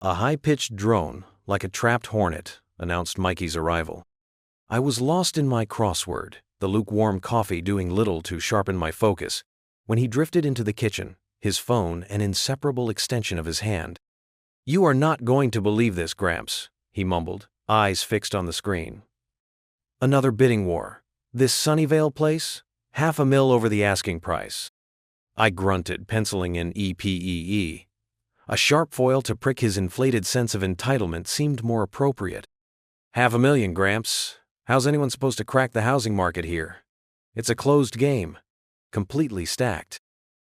A high-pitched drone, like a trapped hornet, announced Mikey's arrival. I was lost in my crossword, the lukewarm coffee doing little to sharpen my focus, when he drifted into the kitchen, his phone an inseparable extension of his hand. "You are not going to believe this, Gramps," he mumbled, eyes fixed on the screen. "Another bidding war. This Sunnyvale place? $500,000 over the asking price." I grunted, penciling in EPEE. A sharp foil to prick his inflated sense of entitlement seemed more appropriate. $500,000, Gramps. How's anyone supposed to crack the housing market here? It's a closed game. Completely stacked.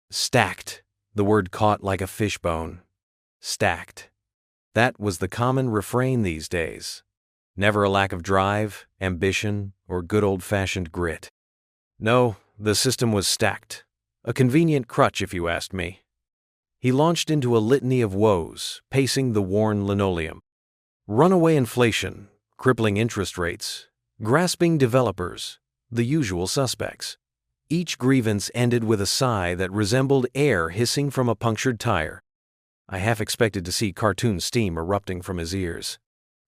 Stacked. The word caught like a fishbone. Stacked. That was the common refrain these days. Never a lack of drive, ambition, or good old-fashioned grit. No, the system was stacked. A convenient crutch, if you asked me. He launched into a litany of woes, pacing the worn linoleum. Runaway inflation, crippling interest rates, grasping developers, the usual suspects. Each grievance ended with a sigh that resembled air hissing from a punctured tire. I half expected to see cartoon steam erupting from his ears.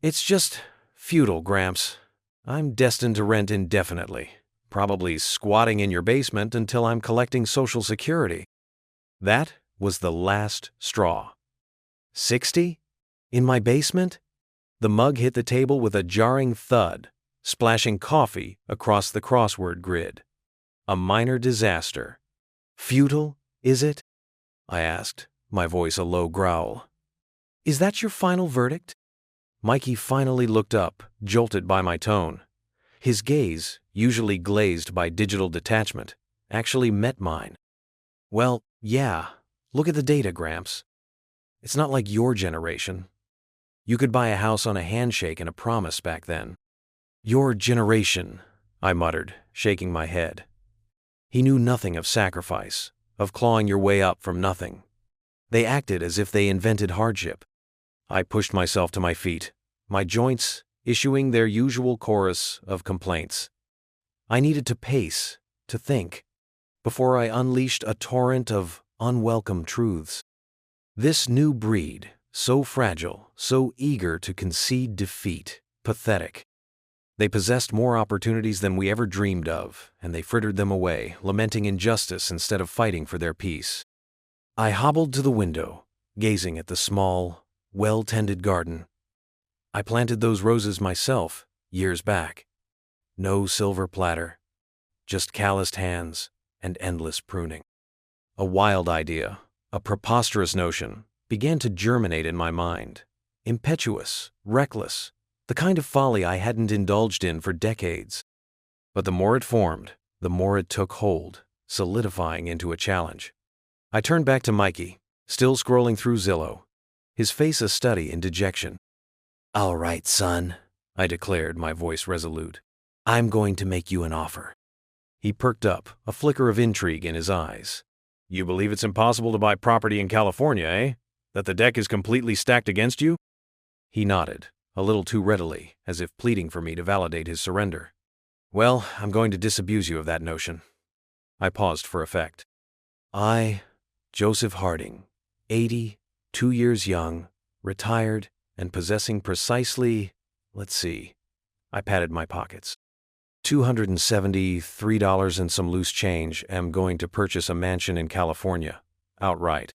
"It's just futile, Gramps. I'm destined to rent indefinitely, probably squatting in your basement until I'm collecting Social Security." That was the last straw. 60? In my basement? The mug hit the table with a jarring thud, splashing coffee across the crossword grid. A minor disaster. "Futile, is it?" I asked, my voice a low growl. "Is that your final verdict?" Mikey finally looked up, jolted by my tone. His gaze, usually glazed by digital detachment, actually met mine. "Well, yeah. Look at the data, Gramps. It's not like your generation. You could buy a house on a handshake and a promise back then." "Your generation," I muttered, shaking my head. He knew nothing of sacrifice, of clawing your way up from nothing. They acted as if they invented hardship. I pushed myself to my feet, my joints issuing their usual chorus of complaints. I needed to pace, to think, before I unleashed a torrent of unwelcome truths. This new breed, so fragile, so eager to concede defeat, pathetic. They possessed more opportunities than we ever dreamed of, and they frittered them away, lamenting injustice instead of fighting for their peace. I hobbled to the window, gazing at the small, well-tended garden. I planted those roses myself, years back. No silver platter, just calloused hands and endless pruning. A wild idea, a preposterous notion, began to germinate in my mind. Impetuous, reckless, the kind of folly I hadn't indulged in for decades. But the more it formed, the more it took hold, solidifying into a challenge. I turned back to Mikey, still scrolling through Zillow, his face a study in dejection. "All right, son," I declared, my voice resolute. "I'm going to make you an offer." He perked up, a flicker of intrigue in his eyes. "You believe it's impossible to buy property in California, eh? That the deck is completely stacked against you?" He nodded, a little too readily, as if pleading for me to validate his surrender. "Well, I'm going to disabuse you of that notion." I paused for effect. "I, Joseph Harding, 80, 2 years young, retired, and possessing precisely, let's see," I patted my pockets, $273 and some loose change, am going to purchase a mansion in California, outright."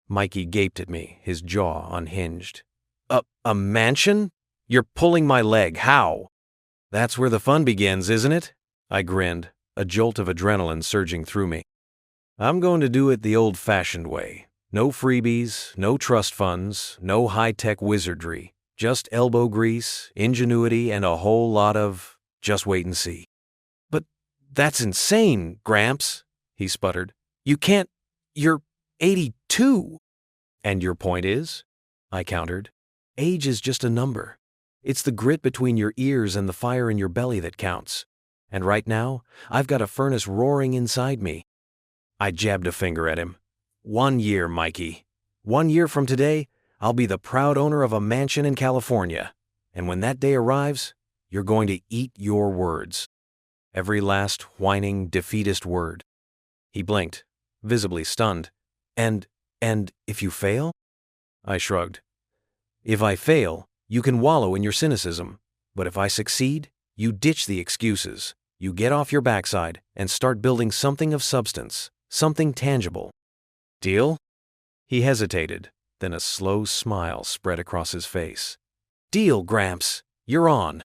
Mikey gaped at me, his jaw unhinged. A mansion? You're pulling my leg, how?" "That's where the fun begins, isn't it?" I grinned, a jolt of adrenaline surging through me. "I'm going to do it the old-fashioned way. No freebies, no trust funds, no high-tech wizardry, just elbow grease, ingenuity, and a whole lot of just wait and see." "But that's insane, Gramps," he sputtered. "You can't, you're 82. "And your point is?" I countered. "Age is just a number. It's the grit between your ears and the fire in your belly that counts. And right now, I've got a furnace roaring inside me." I jabbed a finger at him. 1 year, Mikey. 1 year from today, I'll be the proud owner of a mansion in California. And when that day arrives, you're going to eat your words. Every last whining, defeatist word. He blinked, visibly stunned. And if you fail?" I shrugged. If I fail, you can wallow in your cynicism. But if I succeed, you ditch the excuses. You get off your backside and start building something of substance, something tangible. Deal?" He hesitated, then a slow smile spread across his face. "Deal, Gramps. You're on."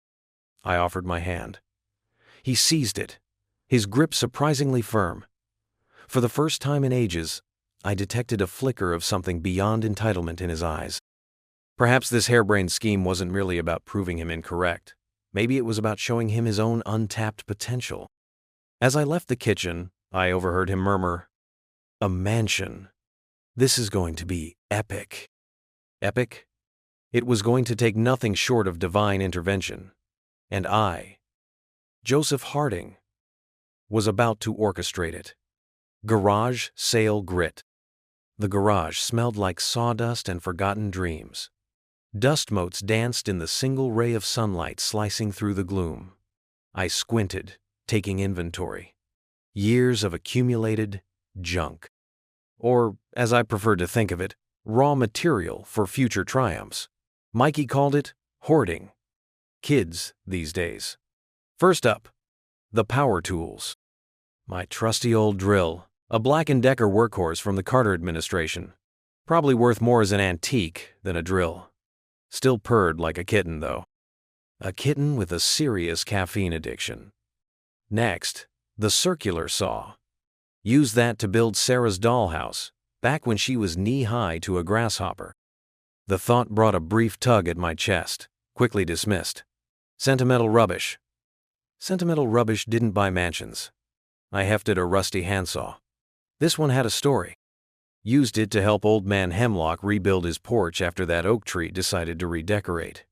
I offered my hand. He seized it, his grip surprisingly firm. For the first time in ages, I detected a flicker of something beyond entitlement in his eyes. Perhaps this harebrained scheme wasn't really about proving him incorrect. Maybe it was about showing him his own untapped potential. As I left the kitchen, I overheard him murmur, "A mansion. This is going to be epic." Epic? It was going to take nothing short of divine intervention. And I, Joseph Harding, was about to orchestrate it. Garage sale grit. The garage smelled like sawdust and forgotten dreams. Dust motes danced in the single ray of sunlight slicing through the gloom. I squinted, taking inventory. Years of accumulated junk. Or, as I preferred to think of it, raw material for future triumphs. Mikey called it hoarding. Kids these days. First up, the power tools. My trusty old drill, a Black & Decker workhorse from the Carter administration. Probably worth more as an antique than a drill. Still purred like a kitten, though. A kitten with a serious caffeine addiction. Next, the circular saw. Used that to build Sarah's dollhouse, back when she was knee-high to a grasshopper. The thought brought a brief tug at my chest, quickly dismissed. Sentimental rubbish. Sentimental rubbish didn't buy mansions. I hefted a rusty handsaw. This one had a story. Used it to help old man Hemlock rebuild his porch after that oak tree decided to redecorate.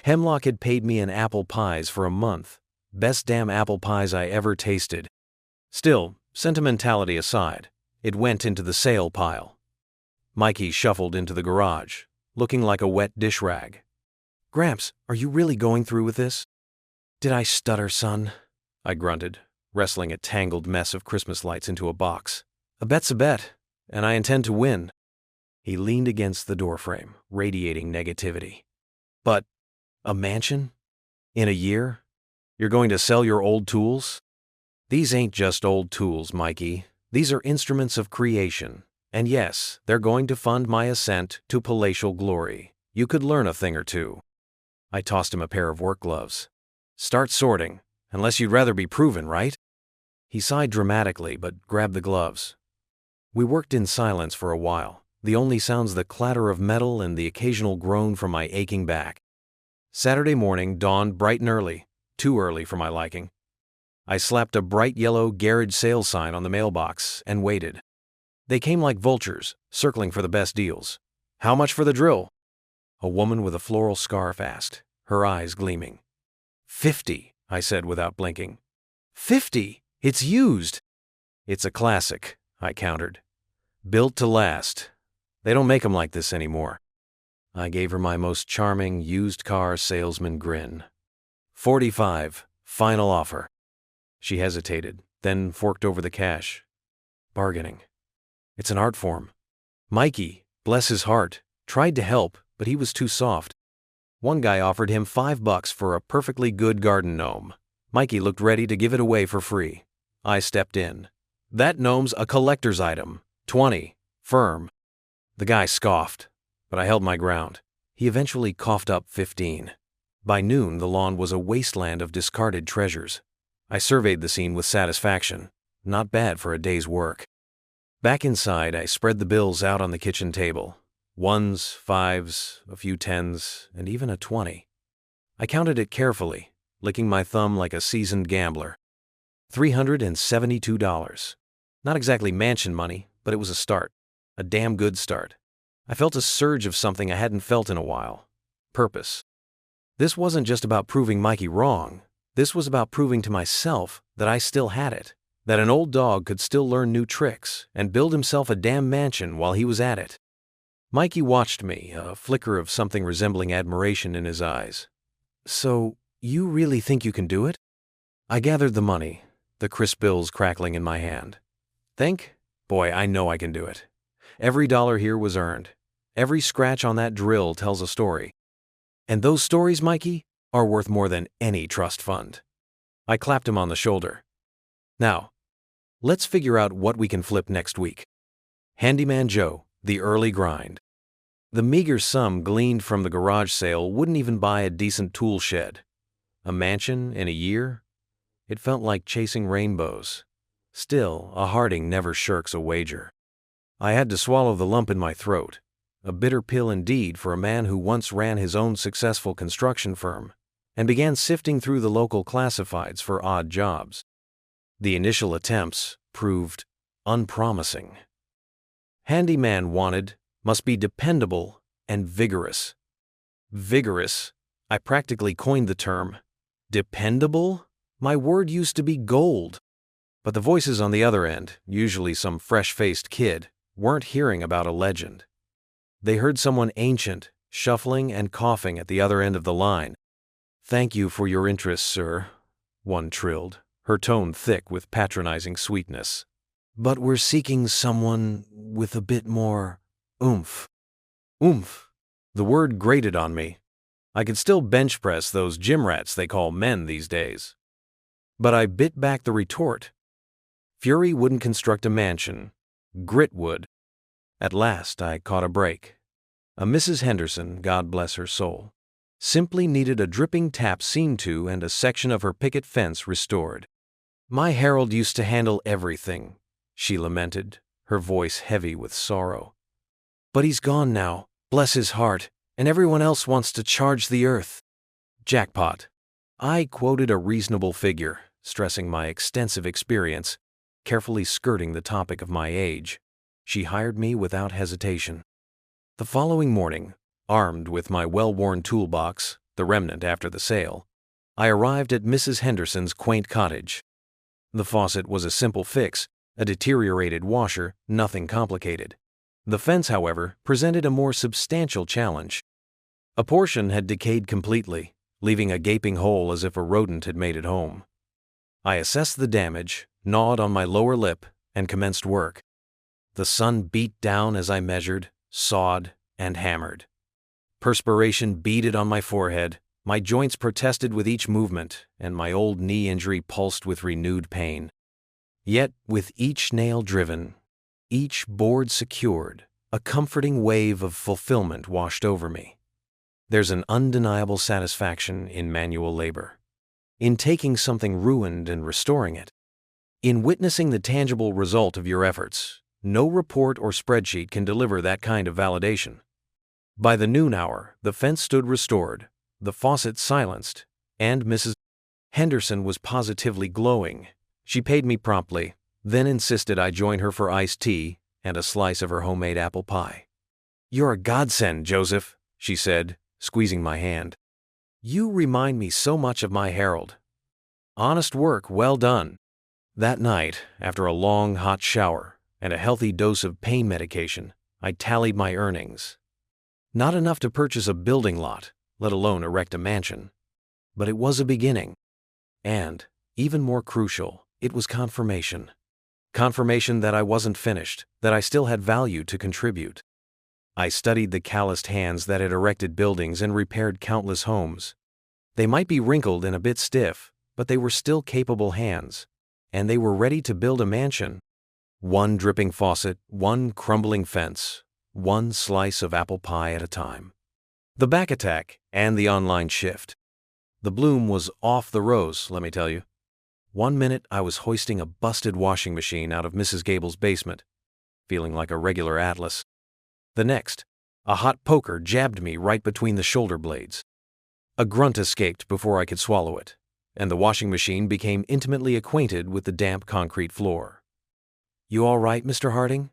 Hemlock had paid me in apple pies for a month. Best damn apple pies I ever tasted. Still, sentimentality aside, it went into the sale pile. Mikey shuffled into the garage, looking like a wet dish rag. "Gramps, are you really going through with this?" "Did I stutter, son?" I grunted, wrestling a tangled mess of Christmas lights into a box. "A bet's a bet, and I intend to win." He leaned against the doorframe, radiating negativity. "But, a mansion? In a year? You're going to sell your old tools?" "These ain't just old tools, Mikey. These are instruments of creation. And yes, they're going to fund my ascent to palatial glory. You could learn a thing or two." I tossed him a pair of work gloves. "Start sorting, unless you'd rather be proven, right?" He sighed dramatically, but grabbed the gloves. We worked in silence for a while, the only sounds the clatter of metal and the occasional groan from my aching back. Saturday morning dawned bright and early, too early for my liking. I slapped a bright yellow garage sale sign on the mailbox and waited. They came like vultures, circling for the best deals. "How much for the drill?" A woman with a floral scarf asked, her eyes gleaming. "50, I said without blinking. "50? It's used." "It's a classic," I countered. "Built to last. They don't make 'em like this anymore." I gave her my most charming used car salesman grin. 45, final offer." She hesitated, then forked over the cash. Bargaining. It's an art form. Mikey, bless his heart, tried to help, but he was too soft. One guy offered him $5 for a perfectly good garden gnome. Mikey looked ready to give it away for free. I stepped in. "That gnome's a collector's item. 20. Firm." The guy scoffed, but I held my ground. He eventually coughed up 15. By noon, the lawn was a wasteland of discarded treasures. I surveyed the scene with satisfaction. Not bad for a day's work. Back inside, I spread the bills out on the kitchen table. Ones, fives, a few tens, and even a 20. I counted it carefully, licking my thumb like a seasoned gambler. $372. Not exactly mansion money, but it was a start. A damn good start. I felt a surge of something I hadn't felt in a while. Purpose. This wasn't just about proving Mikey wrong. This was about proving to myself that I still had it. That an old dog could still learn new tricks and build himself a damn mansion while he was at it. Mikey watched me, a flicker of something resembling admiration in his eyes. "So, you really think you can do it?" I gathered the money, the crisp bills crackling in my hand. "Think? Boy, I know I can do it. Every dollar here was earned. Every scratch on that drill tells a story. And those stories, Mikey, are worth more than any trust fund. I clapped him on the shoulder. Now, let's figure out what we can flip next week. Handyman Joe, the early grind. The meager sum gleaned from the garage sale wouldn't even buy a decent tool shed. A mansion in a year? It felt like chasing rainbows. Still, a Harding never shirks a wager. I had to swallow the lump in my throat. A bitter pill indeed for a man who once ran his own successful construction firm and began sifting through the local classifieds for odd jobs. The initial attempts proved unpromising. Handyman wanted must be dependable and vigorous. Vigorous? I practically coined the term. Dependable? My word used to be gold. But the voices on the other end, usually some fresh-faced kid, weren't hearing about a legend. They heard someone ancient, shuffling and coughing at the other end of the line. "Thank you for your interest, sir," one trilled, her tone thick with patronizing sweetness. "But we're seeking someone with a bit more oomph." Oomph. The word grated on me. I could still bench press those gym rats they call men these days. But I bit back the retort. Fury wouldn't construct a mansion. Grit would. At last I caught a break. A Mrs. Henderson, God bless her soul, simply needed a dripping tap seen to and a section of her picket fence restored. "My Harold used to handle everything," she lamented, her voice heavy with sorrow. "But he's gone now, bless his heart, and everyone else wants to charge the earth." Jackpot. I quoted a reasonable figure, stressing my extensive experience, carefully skirting the topic of my age. She hired me without hesitation. The following morning, armed with my well-worn toolbox, the remnant after the sale, I arrived at Mrs. Henderson's quaint cottage. The faucet was a simple fix, a deteriorated washer, nothing complicated. The fence, however, presented a more substantial challenge. A portion had decayed completely, leaving a gaping hole as if a rodent had made it home. I assessed the damage, gnawed on my lower lip, and commenced work. The sun beat down as I measured, sawed, and hammered. Perspiration beaded on my forehead, my joints protested with each movement, and my old knee injury pulsed with renewed pain. Yet, with each nail driven, each board secured, a comforting wave of fulfillment washed over me. There's an undeniable satisfaction in manual labor, in taking something ruined and restoring it, in witnessing the tangible result of your efforts. No report or spreadsheet can deliver that kind of validation. By the noon hour, the fence stood restored, the faucet silenced, and Mrs. Henderson was positively glowing. She paid me promptly, then insisted I join her for iced tea and a slice of her homemade apple pie. "You're a godsend, Joseph," she said, squeezing my hand. "You remind me so much of my Harold. Honest work well done." That night, after a long, hot shower and a healthy dose of pain medication, I tallied my earnings. Not enough to purchase a building lot, let alone erect a mansion. But it was a beginning. And, even more crucial, it was confirmation. Confirmation that I wasn't finished, that I still had value to contribute. I studied the calloused hands that had erected buildings and repaired countless homes. They might be wrinkled and a bit stiff, but they were still capable hands. And they were ready to build a mansion. One dripping faucet, one crumbling fence, one slice of apple pie at a time. The back attack and the online shift. The bloom was off the rose, let me tell you. One minute I was hoisting a busted washing machine out of Mrs. Gable's basement, feeling like a regular Atlas. The next, a hot poker jabbed me right between the shoulder blades. A grunt escaped before I could swallow it, and the washing machine became intimately acquainted with the damp concrete floor. "You all right, Mr. Harding?"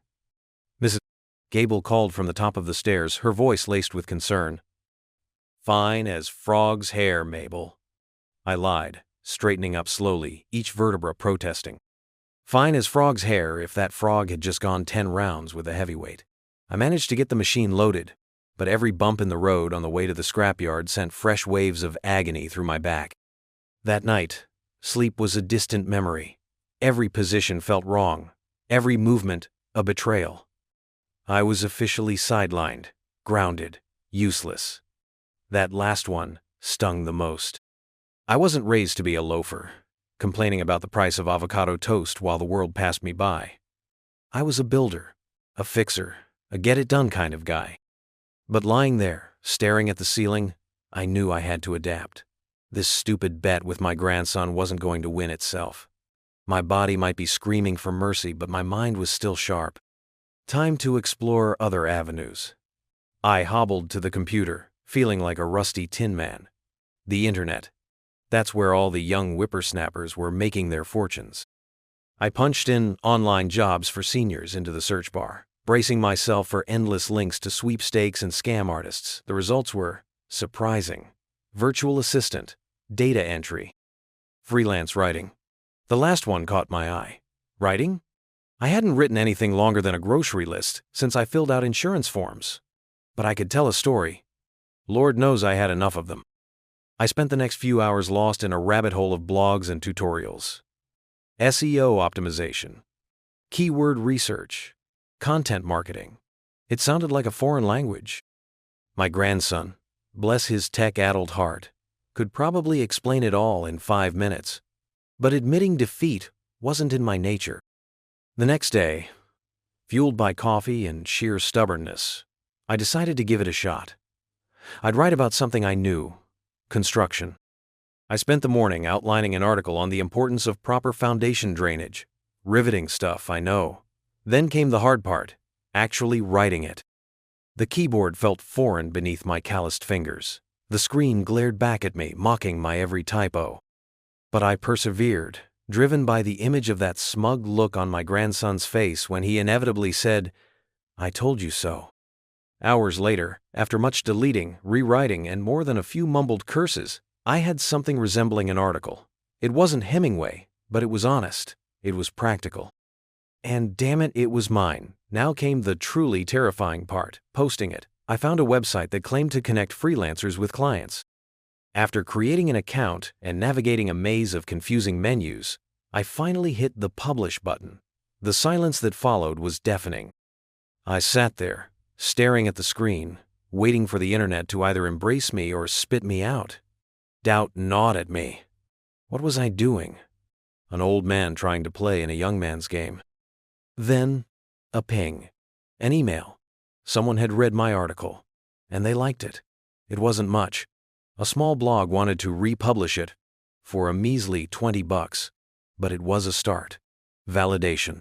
Mrs. Gable called from the top of the stairs, her voice laced with concern. "Fine as frog's hair, Mabel," I lied, straightening up slowly, each vertebra protesting. Fine as frog's hair if that frog had just gone 10 rounds with a heavyweight. I managed to get the machine loaded, but every bump in the road on the way to the scrapyard sent fresh waves of agony through my back. That night, sleep was a distant memory. Every position felt wrong. Every movement, a betrayal. I was officially sidelined. grounded, useless. That last one stung the most. I wasn't raised to be a loafer, complaining about the price of avocado toast while the world passed me by. I was a builder, a fixer, a get-it-done kind of guy. But lying there, staring at the ceiling, I knew I had to adapt. This stupid bet with my grandson wasn't going to win itself. My body might be screaming for mercy, but my mind was still sharp. Time to explore other avenues. I hobbled to the computer, feeling like a rusty tin man. The internet. That's where all the young whippersnappers were making their fortunes. I punched in online jobs for seniors into the search bar, bracing myself for endless links to sweepstakes and scam artists. The results were surprising. Virtual assistant, data entry, freelance writing. The last one caught my eye. Writing? I hadn't written anything longer than a grocery list since I filled out insurance forms. But I could tell a story. Lord knows I had enough of them. I spent the next few hours lost in a rabbit hole of blogs and tutorials. SEO optimization, keyword research, content marketing. It sounded like a foreign language. My grandson, bless his tech-addled heart, could probably explain it all in 5 minutes. But admitting defeat wasn't in my nature. The next day, fueled by coffee and sheer stubbornness, I decided to give it a shot. I'd write about something I knew: construction. I spent the morning outlining an article on the importance of proper foundation drainage. Riveting stuff, I know. Then came the hard part, actually writing it. The keyboard felt foreign beneath my calloused fingers. The screen glared back at me, mocking my every typo. But I persevered, driven by the image of that smug look on my grandson's face when he inevitably said, "I told you so." Hours later, after much deleting, rewriting, and more than a few mumbled curses, I had something resembling an article. It wasn't Hemingway, but it was honest. It was practical. And damn it, it was mine. Now came the truly terrifying part: posting it. I found a website that claimed to connect freelancers with clients. After creating an account and navigating a maze of confusing menus, I finally hit the publish button. The silence that followed was deafening. I sat there, staring at the screen, waiting for the internet to either embrace me or spit me out. Doubt gnawed at me. What was I doing? An old man trying to play in a young man's game. Then, a ping. An email. Someone had read my article, and they liked it. It wasn't much. A small blog wanted to republish it for a measly $20, but it was a start. Validation.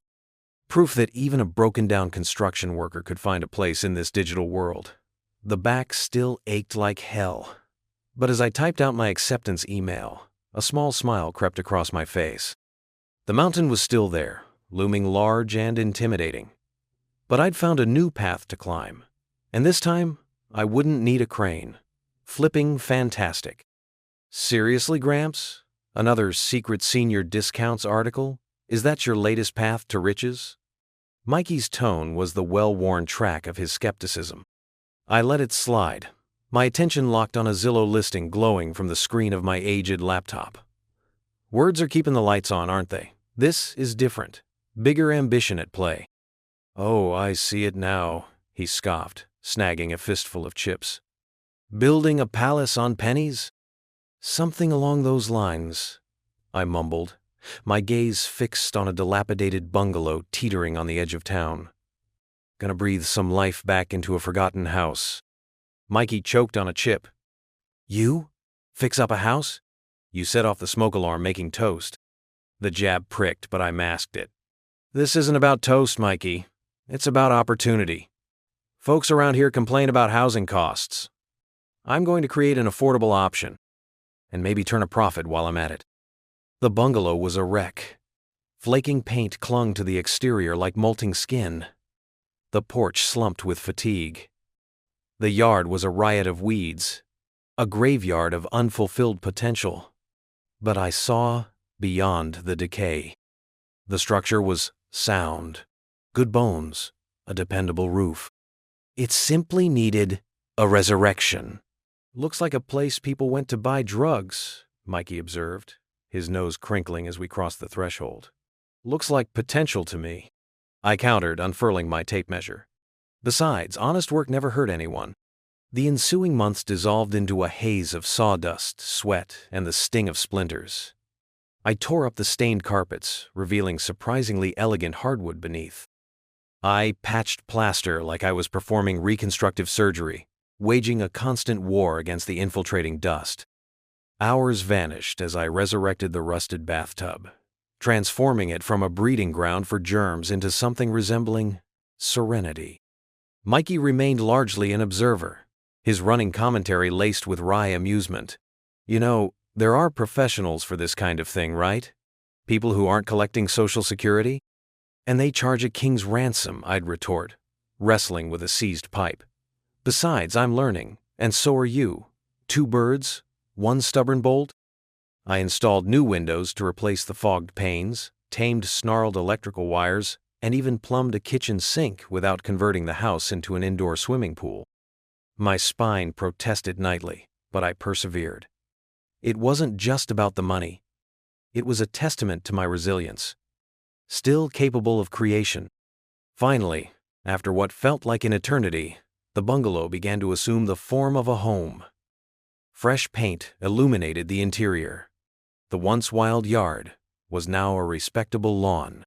Proof that even a broken-down construction worker could find a place in this digital world. The back still ached like hell. But as I typed out my acceptance email, a small smile crept across my face. The mountain was still there, looming large and intimidating. But I'd found a new path to climb. And this time, I wouldn't need a crane. Flipping fantastic. Seriously, Gramps? Another secret senior discounts article? Is that your latest path to riches? Mikey's tone was the well-worn track of his skepticism. I let it slide, my attention locked on a Zillow listing glowing from the screen of my aged laptop. Words are keeping the lights on, aren't they? This is different. Bigger ambition at play. Oh, I see it now, he scoffed, snagging a fistful of chips. Building a palace on pennies? Something along those lines, I mumbled, my gaze fixed on a dilapidated bungalow teetering on the edge of town. Gonna breathe some life back into a forgotten house. Mikey choked on a chip. You? Fix up a house? You set off the smoke alarm making toast. The jab pricked, but I masked it. This isn't about toast, Mikey. It's about opportunity. Folks around here complain about housing costs. I'm going to create an affordable option, and maybe turn a profit while I'm at it. The bungalow was a wreck. Flaking paint clung to the exterior like molting skin. The porch slumped with fatigue. The yard was a riot of weeds, a graveyard of unfulfilled potential. But I saw beyond the decay. The structure was sound, good bones, a dependable roof. It simply needed a resurrection. Looks like a place people went to buy drugs, Mikey observed, his nose crinkling as we crossed the threshold. Looks like potential to me. I countered, unfurling my tape measure. Besides, honest work never hurt anyone. The ensuing months dissolved into a haze of sawdust, sweat, and the sting of splinters. I tore up the stained carpets, revealing surprisingly elegant hardwood beneath. I patched plaster like I was performing reconstructive surgery, waging a constant war against the infiltrating dust. Hours vanished as I resurrected the rusted bathtub, transforming it from a breeding ground for germs into something resembling serenity. Mikey remained largely an observer, his running commentary laced with wry amusement. You know, there are professionals for this kind of thing, right? People who aren't collecting Social Security? And they charge a king's ransom, I'd retort, wrestling with a seized pipe. Besides, I'm learning, and so are you. 2 birds, 1 stubborn bolt? I installed new windows to replace the fogged panes, tamed snarled electrical wires, and even plumbed a kitchen sink without converting the house into an indoor swimming pool. My spine protested nightly, but I persevered. It wasn't just about the money. It was a testament to my resilience. Still capable of creation. Finally, after what felt like an eternity, the bungalow began to assume the form of a home. Fresh paint illuminated the interior. The once wild yard was now a respectable lawn.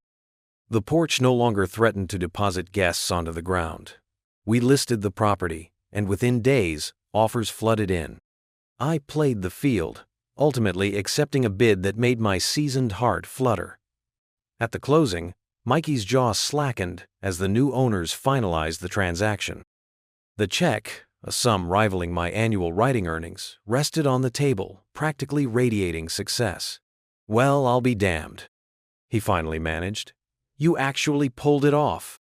The porch no longer threatened to deposit guests onto the ground. We listed the property, and within days, offers flooded in. I played the field, ultimately accepting a bid that made my seasoned heart flutter. At the closing, Mikey's jaw slackened as the new owners finalized the transaction. The check, a sum rivaling my annual writing earnings, rested on the table, practically radiating success. "Well, I'll be damned," he finally managed. "You actually pulled it off."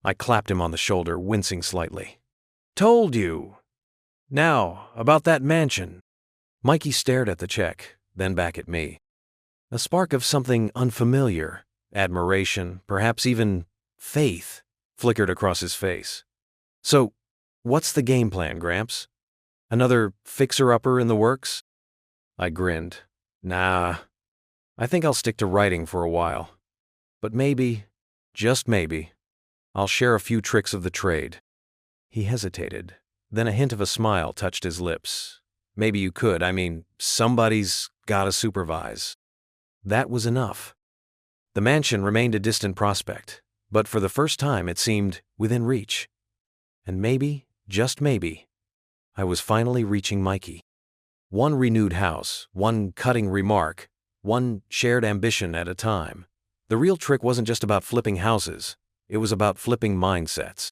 I clapped him on the shoulder, wincing slightly. "Told you. Now, about that mansion." Mikey stared at the check, then back at me. A spark of something unfamiliar, admiration, perhaps even faith, flickered across his face. "So, what's the game plan, Gramps? Another fixer-upper in the works?" I grinned. "Nah, I think I'll stick to writing for a while. But maybe, just maybe, I'll share a few tricks of the trade." He hesitated, then a hint of a smile touched his lips. "Maybe you could. I mean, somebody's gotta supervise." That was enough. The mansion remained a distant prospect, but for the first time it seemed within reach. And maybe, just maybe, I was finally reaching Mikey. One renewed house, one cutting remark, one shared ambition at a time. The real trick wasn't just about flipping houses, it was about flipping mindsets.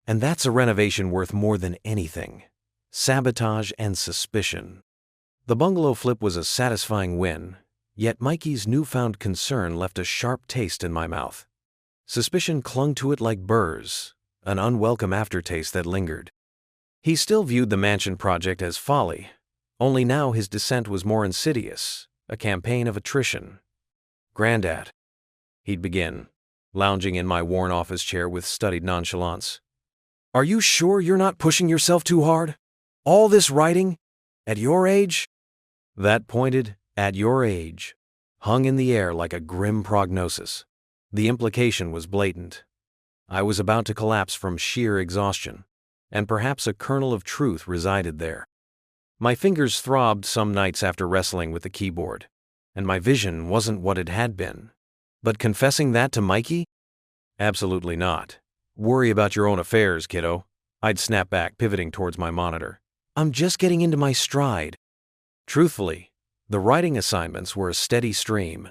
And that's a renovation worth more than anything. Sabotage and suspicion. The bungalow flip was a satisfying win, yet Mikey's newfound concern left a sharp taste in my mouth. Suspicion clung to it like burrs, an unwelcome aftertaste that lingered. He still viewed the mansion project as folly, only now his dissent was more insidious, a campaign of attrition. "Grandad," he'd begin, lounging in my worn office chair with studied nonchalance. "Are you sure you're not pushing yourself too hard? All this writing? At your age?" That pointed, "at your age," hung in the air like a grim prognosis. The implication was blatant. I was about to collapse from sheer exhaustion, and perhaps a kernel of truth resided there. My fingers throbbed some nights after wrestling with the keyboard, and my vision wasn't what it had been. But confessing that to Mikey? Absolutely not. "Worry about your own affairs, kiddo," I'd snap back, pivoting towards my monitor. "I'm just getting into my stride." Truthfully, the writing assignments were a steady stream.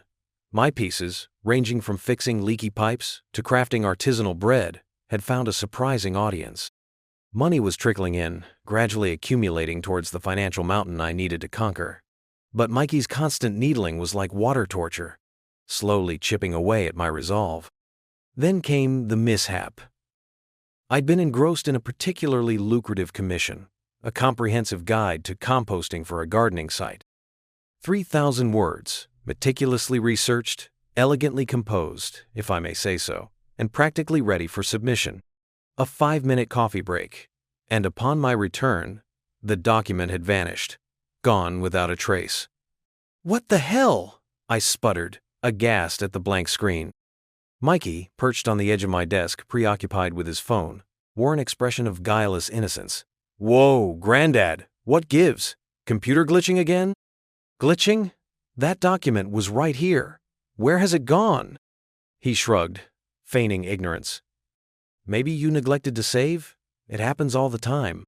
My pieces, ranging from fixing leaky pipes to crafting artisanal bread, had found a surprising audience. Money was trickling in, gradually accumulating towards the financial mountain I needed to conquer. But Mikey's constant needling was like water torture, slowly chipping away at my resolve. Then came the mishap. I'd been engrossed in a particularly lucrative commission, a comprehensive guide to composting for a gardening site. 3,000 words, meticulously researched, elegantly composed, if I may say so, and practically ready for submission. A 5-minute coffee break, and upon my return, the document had vanished, gone without a trace. "What the hell?" I sputtered, aghast at the blank screen. Mikey, perched on the edge of my desk, preoccupied with his phone, wore an expression of guileless innocence. "Whoa, Granddad, what gives? Computer glitching again?" "Glitching? That document was right here. Where has it gone?" He shrugged, feigning ignorance. "Maybe you neglected to save? It happens all the time."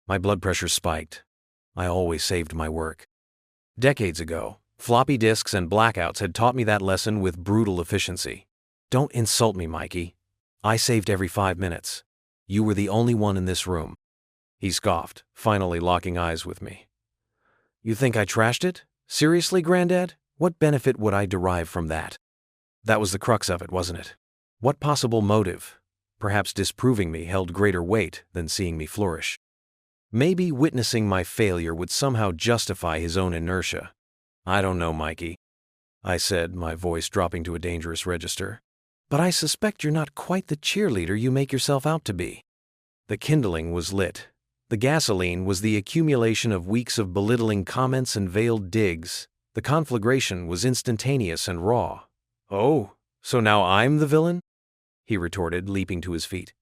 My blood pressure spiked. I always saved my work. Decades ago, floppy disks and blackouts had taught me that lesson with brutal efficiency. "Don't insult me, Mikey. I saved every 5 minutes. You were the only one in this room." He scoffed, finally locking eyes with me. "You think I trashed it? Seriously, Granddad? What benefit would I derive from that?" That was the crux of it, wasn't it? What possible motive, perhaps disproving me, held greater weight than seeing me flourish? Maybe witnessing my failure would somehow justify his own inertia. "I don't know, Mikey," I said, my voice dropping to a dangerous register. "But I suspect you're not quite the cheerleader you make yourself out to be." The kindling was lit. The gasoline was the accumulation of weeks of belittling comments and veiled digs. The conflagration was instantaneous and raw. "Oh, so now I'm the villain?" he retorted, leaping to his feet.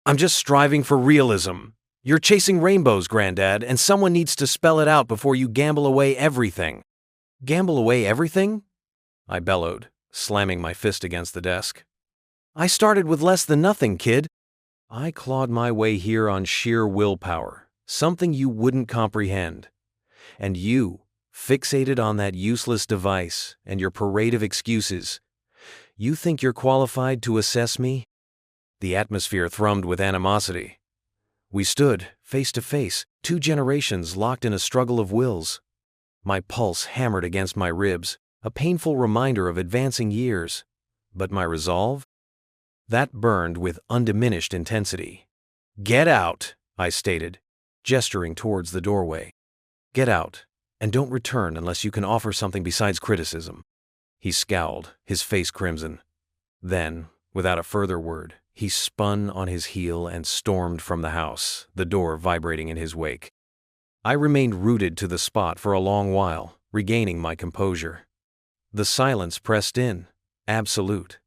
"I'm just striving for realism. You're chasing rainbows, Granddad, and someone needs to spell it out before you gamble away everything." "Gamble away everything?" I bellowed, slamming my fist against the desk. "I started with less than nothing, kid." "I clawed my way here on sheer willpower, something you wouldn't comprehend. And you, fixated on that useless device and your parade of excuses, you think you're qualified to assess me?" The atmosphere thrummed with animosity. We stood, face to face, 2 generations locked in a struggle of wills. My pulse hammered against my ribs, a painful reminder of advancing years. But my resolve? That burned with undiminished intensity. "Get out," I stated, gesturing towards the doorway. "Get out, and don't return unless you can offer something besides criticism." He scowled, his face crimson. Then, without a further word, he spun on his heel and stormed from the house, the door vibrating in his wake. I remained rooted to the spot for a long while, regaining my composure. The silence pressed in, absolute.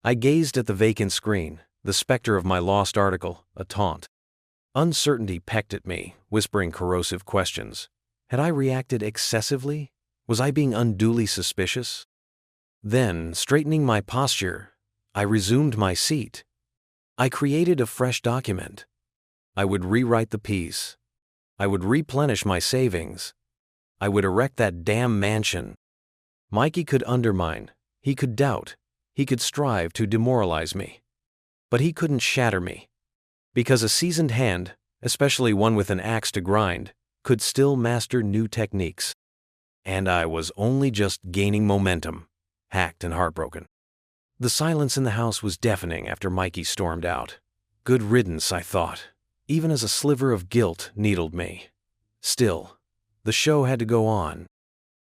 I gazed at the vacant screen, the specter of my lost article, a taunt. Uncertainty pecked at me, whispering corrosive questions. Had I reacted excessively? Was I being unduly suspicious? Then, straightening my posture, I resumed my seat. I created a fresh document. I would rewrite the piece. I would replenish my savings. I would erect that damn mansion. Mikey could undermine. He could doubt. He could strive to demoralize me. But he couldn't shatter me. Because a seasoned hand, especially one with an axe to grind, could still master new techniques. And I was only just gaining momentum, hacked and heartbroken. The silence in the house was deafening after Mikey stormed out. Good riddance, I thought, even as a sliver of guilt needled me. Still, the show had to go on.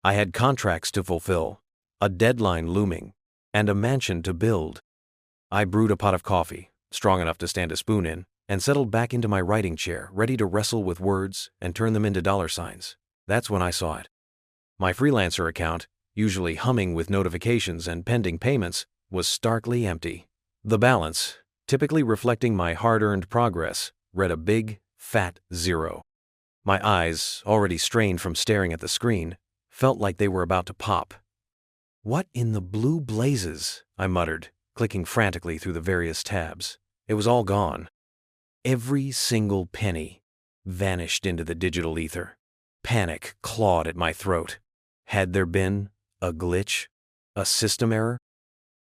I had contracts to fulfill, a deadline looming, and a mansion to build. I brewed a pot of coffee, strong enough to stand a spoon in, and settled back into my writing chair, ready to wrestle with words and turn them into dollar signs. That's when I saw it. My freelancer account, usually humming with notifications and pending payments, was starkly empty. The balance, typically reflecting my hard-earned progress, read a big, fat 0. My eyes, already strained from staring at the screen, felt like they were about to pop. "What in the blue blazes?" I muttered, clicking frantically through the various tabs. It was all gone. Every single penny vanished into the digital ether. Panic clawed at my throat. Had there been a glitch? A system error?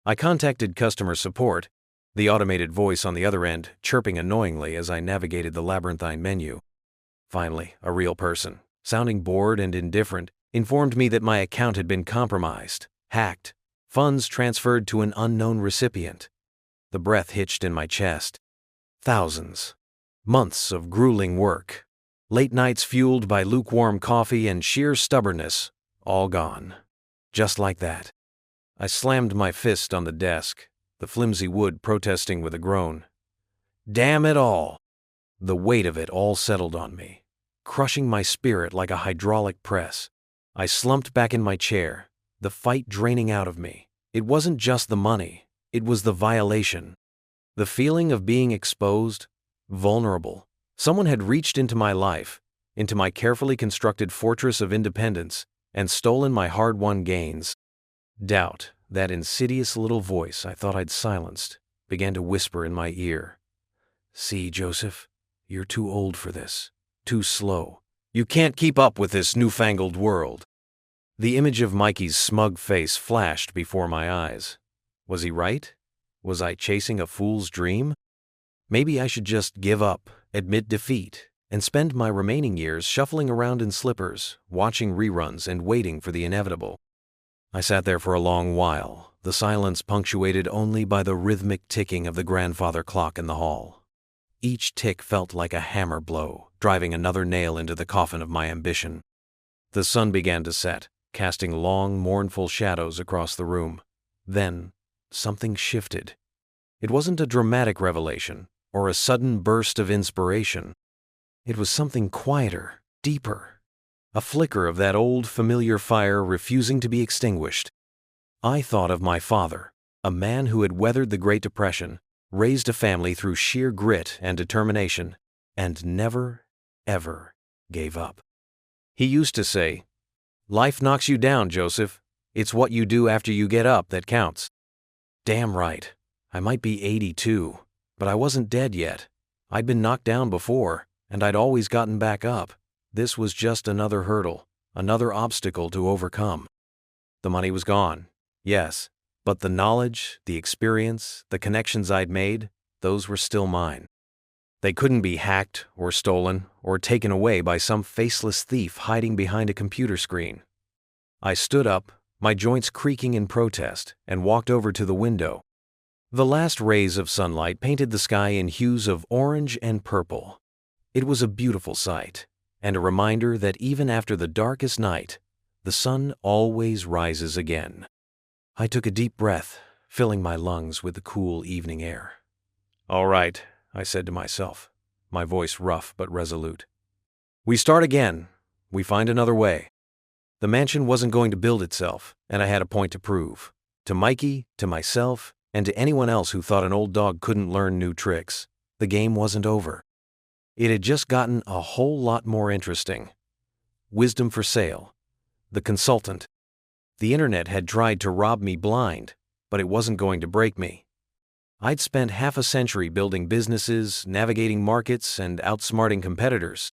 I contacted customer support, the automated voice on the other end chirping annoyingly as I navigated the labyrinthine menu. Finally, a real person, sounding bored and indifferent, informed me that my account had been compromised, hacked, funds transferred to an unknown recipient. The breath hitched in my chest. Thousands. Months of grueling work. Late nights fueled by lukewarm coffee and sheer stubbornness, all gone. Just like that. I slammed my fist on the desk, the flimsy wood protesting with a groan. Damn it all! The weight of it all settled on me, crushing my spirit like a hydraulic press. I slumped back in my chair, the fight draining out of me. It wasn't just the money, it was the violation. The feeling of being exposed, vulnerable. Someone had reached into my life, into my carefully constructed fortress of independence, and stolen my hard-won gains. Doubt, that insidious little voice I thought I'd silenced, began to whisper in my ear. "See, Joseph, you're too old for this, too slow. You can't keep up with this newfangled world." The image of Mikey's smug face flashed before my eyes. Was he right? Was I chasing a fool's dream? Maybe I should just give up, admit defeat, and spend my remaining years shuffling around in slippers, watching reruns and waiting for the inevitable. I sat there for a long while, the silence punctuated only by the rhythmic ticking of the grandfather clock in the hall. Each tick felt like a hammer blow, driving another nail into the coffin of my ambition. The sun began to set, casting long, mournful shadows across the room. Then, something shifted. It wasn't a dramatic revelation, or a sudden burst of inspiration. It was something quieter, deeper. A flicker of that old familiar fire refusing to be extinguished. I thought of my father, a man who had weathered the Great Depression, raised a family through sheer grit and determination, and never, ever gave up. He used to say, "Life knocks you down, Joseph. It's what you do after you get up that counts." Damn right. I might be 82, but I wasn't dead yet. I'd been knocked down before, and I'd always gotten back up. This was just another hurdle, another obstacle to overcome. The money was gone, yes, but the knowledge, the experience, the connections I'd made, those were still mine. They couldn't be hacked or stolen or taken away by some faceless thief hiding behind a computer screen. I stood up, my joints creaking in protest, and walked over to the window. The last rays of sunlight painted the sky in hues of orange and purple. It was a beautiful sight, and a reminder that even after the darkest night, the sun always rises again. I took a deep breath, filling my lungs with the cool evening air. "All right," I said to myself, my voice rough but resolute. "We start again. We find another way." The mansion wasn't going to build itself, and I had a point to prove. To Mikey, to myself, and to anyone else who thought an old dog couldn't learn new tricks, the game wasn't over. It had just gotten a whole lot more interesting. Wisdom for sale. The consultant. The internet had tried to rob me blind, but it wasn't going to break me. I'd spent half a century building businesses, navigating markets, and outsmarting competitors.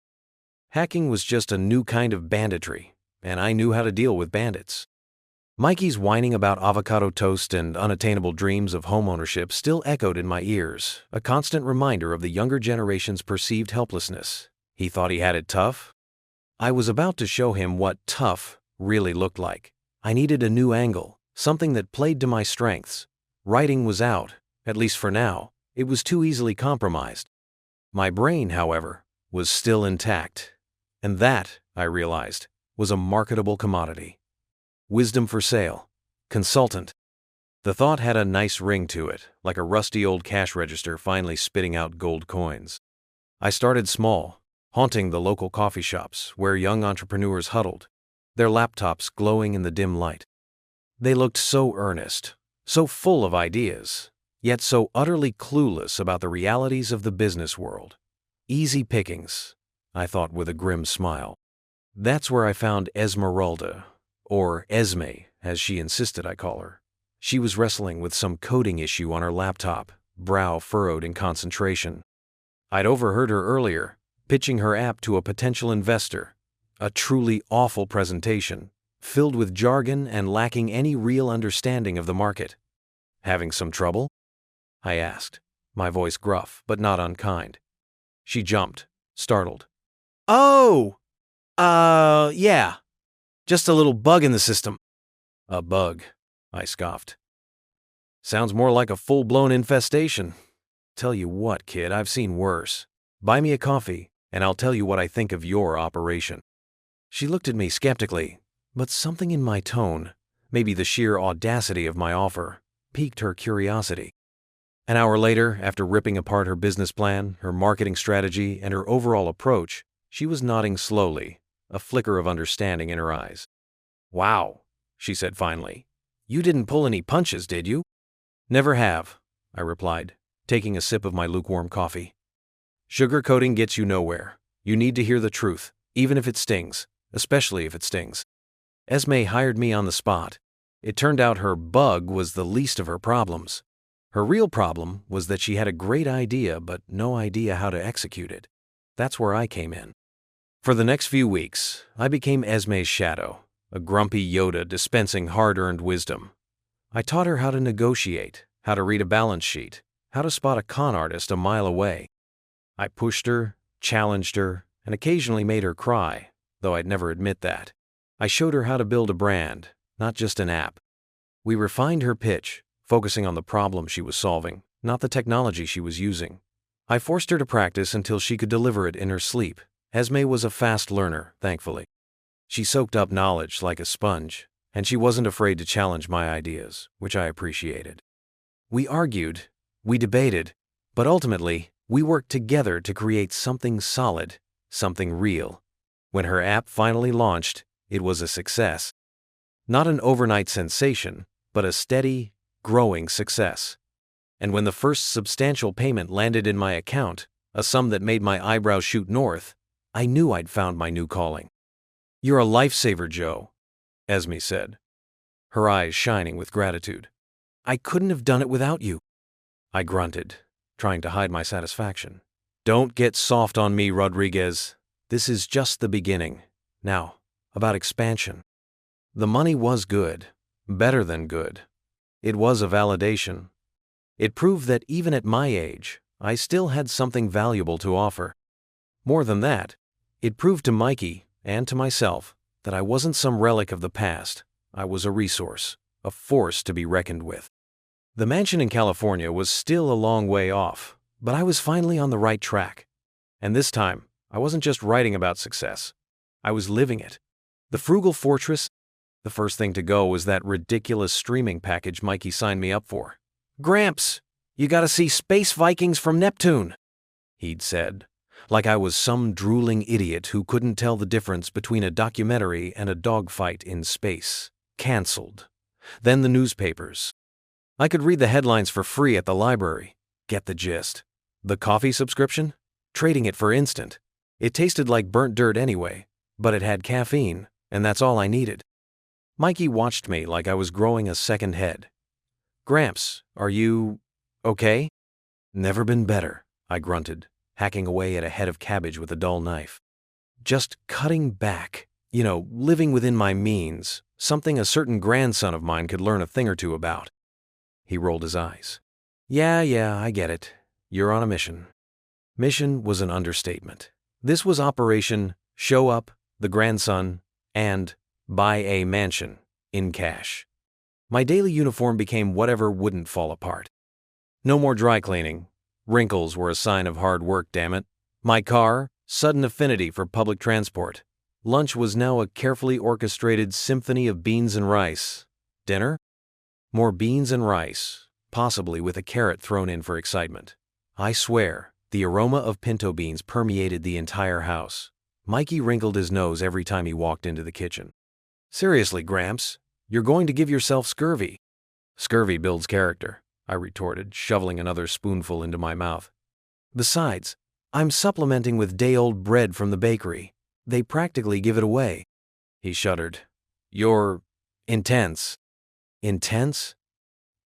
Hacking was just a new kind of banditry, and I knew how to deal with bandits. Mikey's whining about avocado toast and unattainable dreams of homeownership still echoed in my ears, a constant reminder of the younger generation's perceived helplessness. He thought he had it tough? I was about to show him what tough really looked like. I needed a new angle, something that played to my strengths. Writing was out, at least for now. It was too easily compromised. My brain, however, was still intact. And that, I realized, was a marketable commodity. Wisdom for sale. Consultant. The thought had a nice ring to it, like a rusty old cash register finally spitting out gold coins. I started small, haunting the local coffee shops where young entrepreneurs huddled, their laptops glowing in the dim light. They looked so earnest, so full of ideas, yet so utterly clueless about the realities of the business world. Easy pickings, I thought with a grim smile. That's where I found Esmeralda, or Esme, as she insisted I call her. She was wrestling with some coding issue on her laptop, brow furrowed in concentration. I'd overheard her earlier, pitching her app to a potential investor. A truly awful presentation, filled with jargon and lacking any real understanding of the market. "Having some trouble?" I asked, my voice gruff but not unkind. She jumped, startled. "Oh! Yeah. Just a little bug in the system." "A bug," I scoffed. "Sounds more like a full-blown infestation. Tell you what, kid, I've seen worse. Buy me a coffee, and I'll tell you what I think of your operation." She looked at me skeptically, but something in my tone, maybe the sheer audacity of my offer, piqued her curiosity. An hour later, after ripping apart her business plan, her marketing strategy, and her overall approach, she was nodding slowly, a flicker of understanding in her eyes. "Wow," she said finally. "You didn't pull any punches, did you?" "Never have," I replied, taking a sip of my lukewarm coffee. Sugarcoating gets you nowhere. You need to hear the truth, even if it stings, especially if it stings. Esme hired me on the spot. It turned out her bug was the least of her problems. Her real problem was that she had a great idea but no idea how to execute it. That's where I came in. For the next few weeks, I became Esme's shadow, a grumpy Yoda dispensing hard-earned wisdom. I taught her how to negotiate, how to read a balance sheet, how to spot a con artist a mile away. I pushed her, challenged her, and occasionally made her cry, though I'd never admit that. I showed her how to build a brand, not just an app. We refined her pitch, focusing on the problem she was solving, not the technology she was using. I forced her to practice until she could deliver it in her sleep. Esme was a fast learner, thankfully. She soaked up knowledge like a sponge, and she wasn't afraid to challenge my ideas, which I appreciated. We argued, we debated, but ultimately, we worked together to create something solid, something real. When her app finally launched, it was a success. Not an overnight sensation, but a steady, growing success. And when the first substantial payment landed in my account, a sum that made my eyebrows shoot north, I knew I'd found my new calling. "You're a lifesaver, Joe," Esme said, her eyes shining with gratitude. "I couldn't have done it without you." I grunted, trying to hide my satisfaction. "Don't get soft on me, Rodriguez. This is just the beginning. Now, about expansion." The money was good, better than good. It was a validation. It proved that even at my age, I still had something valuable to offer. More than that, it proved to Mikey and to myself that I wasn't some relic of the past. I was a resource, a force to be reckoned with. The mansion in California was still a long way off, but I was finally on the right track. And this time, I wasn't just writing about success. I was living it. The frugal fortress. The first thing to go was that ridiculous streaming package Mikey signed me up for. "Gramps, you gotta see Space Vikings from Neptune," he'd said, like I was some drooling idiot who couldn't tell the difference between a documentary and a dogfight in space. Cancelled. Then the newspapers. I could read the headlines for free at the library. Get the gist. The coffee subscription? Trading it for instant. It tasted like burnt dirt anyway, but it had caffeine, and that's all I needed. Mikey watched me like I was growing a second head. "Gramps, are you okay?" "Never been better," I grunted, hacking away at a head of cabbage with a dull knife. "Just cutting back, living within my means, something a certain grandson of mine could learn a thing or two about." He rolled his eyes. Yeah, I get it. You're on a mission." Mission was an understatement. This was Operation Show Up, the Grandson, and Buy a Mansion, in cash. My daily uniform became whatever wouldn't fall apart. No more dry cleaning. Wrinkles were a sign of hard work, damn it. My car, sudden affinity for public transport. Lunch was now a carefully orchestrated symphony of beans and rice. Dinner? More beans and rice, possibly with a carrot thrown in for excitement. I swear, the aroma of pinto beans permeated the entire house. Mikey wrinkled his nose every time he walked into the kitchen. "Seriously, Gramps, you're going to give yourself scurvy." "Scurvy builds character," I retorted, shoveling another spoonful into my mouth. "Besides, I'm supplementing with day-old bread from the bakery. They practically give it away." He shuddered. "You're intense." Intense?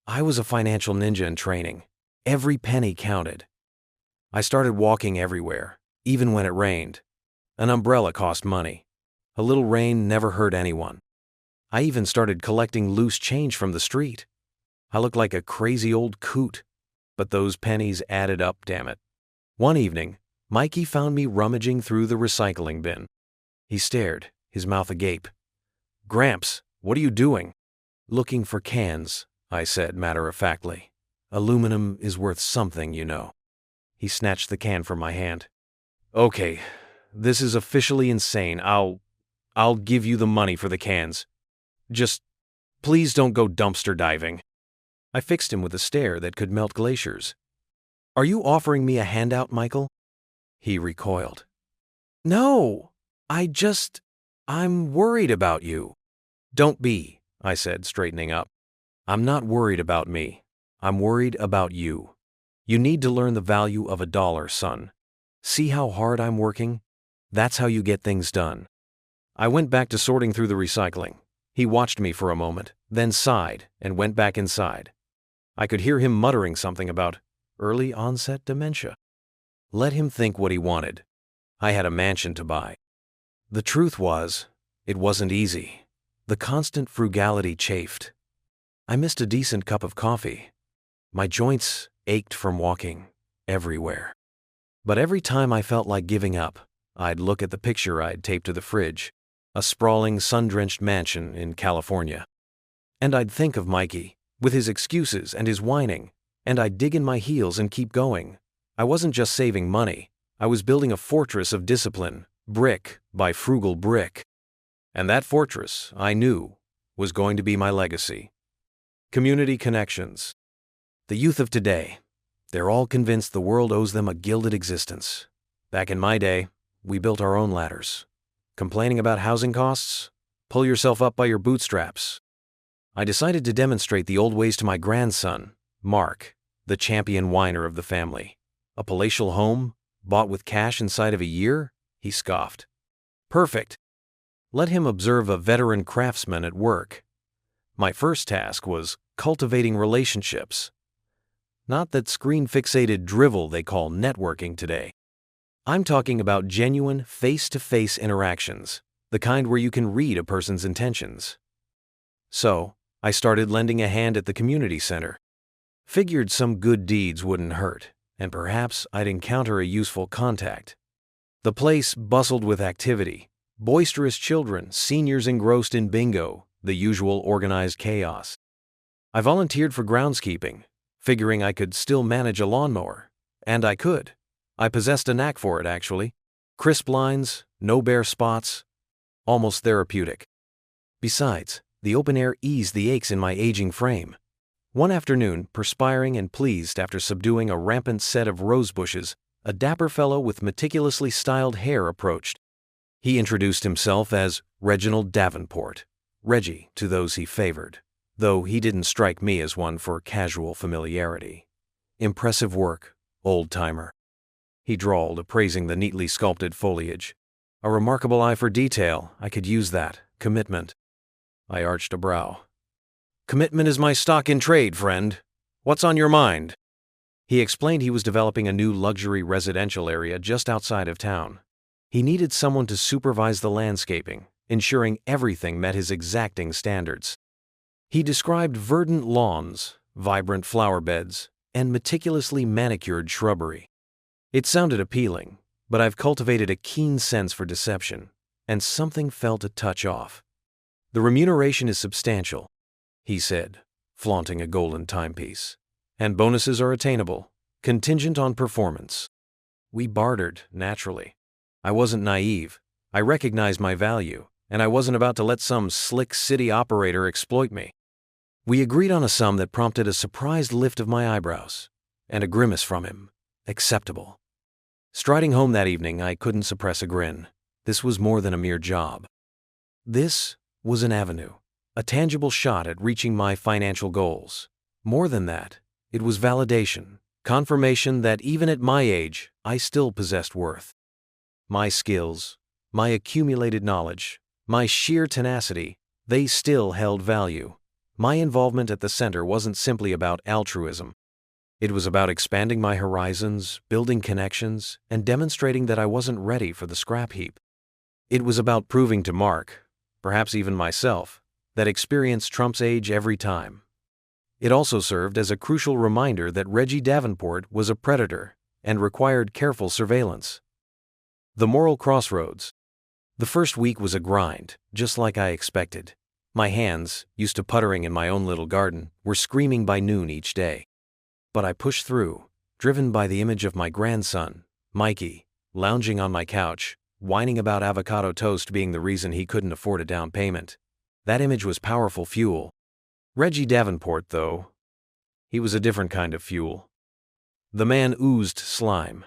I was a financial ninja in training. Every penny counted. I started walking everywhere, even when it rained. An umbrella cost money. A little rain never hurt anyone. I even started collecting loose change from the street. I looked like a crazy old coot, but those pennies added up, damn it. One evening, Mikey found me rummaging through the recycling bin. He stared, his mouth agape. "Gramps, what are you doing?" "Looking for cans," I said matter-of-factly. "Aluminum is worth something, you know." He snatched the can from my hand. "Okay, this is officially insane. I'll give you the money for the cans. Just, please don't go dumpster diving." I fixed him with a stare that could melt glaciers. "Are you offering me a handout, Michael?" He recoiled. "No, I'm worried about you." "Don't be," I said, straightening up. "I'm not worried about me. I'm worried about you. You need to learn the value of $1, son. See how hard I'm working? That's how you get things done. I went back to sorting through the recycling. He watched me for a moment, then sighed and went back inside. I could hear him muttering something about early onset dementia. Let him think what he wanted. I had a mansion to buy. The truth was, it wasn't easy. The constant frugality chafed. I missed a decent cup of coffee. My joints ached from walking everywhere. But every time I felt like giving up, I'd look at the picture I'd taped to the fridge, a sprawling, sun-drenched mansion in California. And I'd think of Mikey, with his excuses and his whining, and I'd dig in my heels and keep going. I wasn't just saving money, I was building a fortress of discipline, brick by frugal brick. And that fortress, I knew, was going to be my legacy. Community connections. The youth of today, they're all convinced the world owes them a gilded existence. Back in my day, we built our own ladders. Complaining about housing costs? Pull yourself up by your bootstraps. I decided to demonstrate the old ways to my grandson, Mark, the champion whiner of the family. A palatial home, bought with cash inside of a year? He scoffed. Perfect. Let him observe a veteran craftsman at work. My first task was cultivating relationships. Not that screen-fixated drivel they call networking today. I'm talking about genuine face-to-face interactions, the kind where you can read a person's intentions. So, I started lending a hand at the community center. Figured some good deeds wouldn't hurt, and perhaps I'd encounter a useful contact. The place bustled with activity. Boisterous children, seniors engrossed in bingo, the usual organized chaos. I volunteered for groundskeeping, figuring I could still manage a lawnmower. And I could. I possessed a knack for it, actually. Crisp lines, no bare spots, almost therapeutic. Besides, the open air eased the aches in my aging frame. One afternoon, perspiring and pleased after subduing a rampant set of rose bushes, a dapper fellow with meticulously styled hair approached. He introduced himself as Reginald Davenport, Reggie to those he favored, though he didn't strike me as one for casual familiarity. Impressive work, old-timer. He drawled, appraising the neatly sculpted foliage. A remarkable eye for detail. I could use that. Commitment. I arched a brow. Commitment is my stock in trade, friend. What's on your mind? He explained he was developing a new luxury residential area just outside of town. He needed someone to supervise the landscaping, ensuring everything met his exacting standards. He described verdant lawns, vibrant flower beds, and meticulously manicured shrubbery. It sounded appealing, but I've cultivated a keen sense for deception, and something felt a touch off. The remuneration is substantial, he said, flaunting a golden timepiece. And bonuses are attainable, contingent on performance. We bartered, naturally. I wasn't naive. I recognized my value, and I wasn't about to let some slick city operator exploit me. We agreed on a sum that prompted a surprised lift of my eyebrows, and a grimace from him. Acceptable. Striding home that evening, I couldn't suppress a grin. This was more than a mere job. This was an avenue, a tangible shot at reaching my financial goals. More than that, it was validation, confirmation that even at my age, I still possessed worth. My skills, my accumulated knowledge, my sheer tenacity, they still held value. My involvement at the center wasn't simply about altruism. It was about expanding my horizons, building connections, and demonstrating that I wasn't ready for the scrap heap. It was about proving to Mark, perhaps even myself, that experience trumps age every time. It also served as a crucial reminder that Reggie Davenport was a predator and required careful surveillance. The moral crossroads. The first week was a grind, just like I expected. My hands, used to puttering in my own little garden, were screaming by noon each day. But I pushed through, driven by the image of my grandson, Mikey, lounging on my couch, whining about avocado toast being the reason he couldn't afford a down payment. That image was powerful fuel. Reggie Davenport, though, he was a different kind of fuel. The man oozed slime.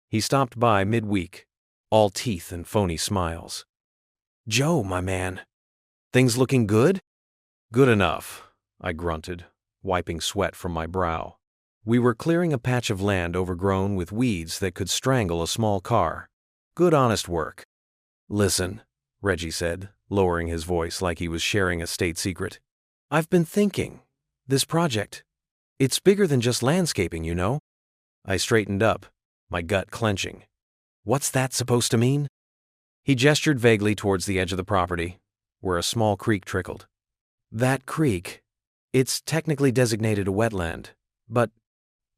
He stopped by midweek, all teeth and phony smiles. "Joe, my man, things looking good?" "Good enough," I grunted, wiping sweat from my brow. We were clearing a patch of land overgrown with weeds that could strangle a small car. Good honest work. Listen, Reggie said, lowering his voice like he was sharing a state secret. I've been thinking. This project, it's bigger than just landscaping, you know? I straightened up, my gut clenching. What's that supposed to mean? He gestured vaguely towards the edge of the property, where a small creek trickled. That creek, it's technically designated a wetland, but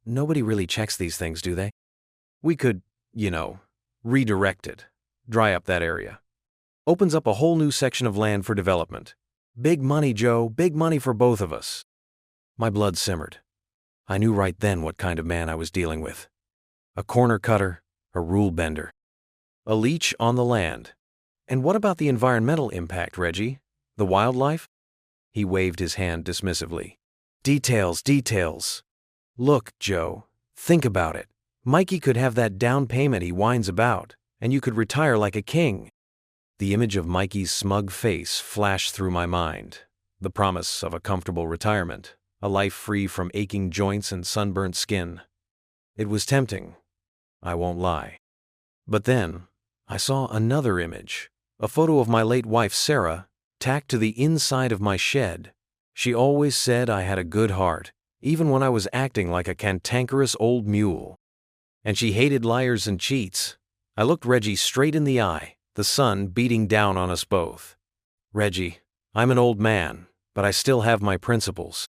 nobody really checks these things, do they? We could, redirect it, dry up that area. Opens up a whole new section of land for development. Big money, Joe, big money for both of us. My blood simmered. I knew right then what kind of man I was dealing with. A corner cutter, a rule bender. A leech on the land. And what about the environmental impact, Reggie? The wildlife? He waved his hand dismissively. Details. Look, Joe, think about it. Mikey could have that down payment he whines about, and you could retire like a king. The image of Mikey's smug face flashed through my mind. The promise of a comfortable retirement, a life free from aching joints and sunburnt skin. It was tempting, I won't lie. But then, I saw another image, a photo of my late wife Sarah, tacked to the inside of my shed. She always said I had a good heart, even when I was acting like a cantankerous old mule. And she hated liars and cheats. I looked Reggie straight in the eye, the sun beating down on us both. Reggie, I'm an old man, but I still have my principles.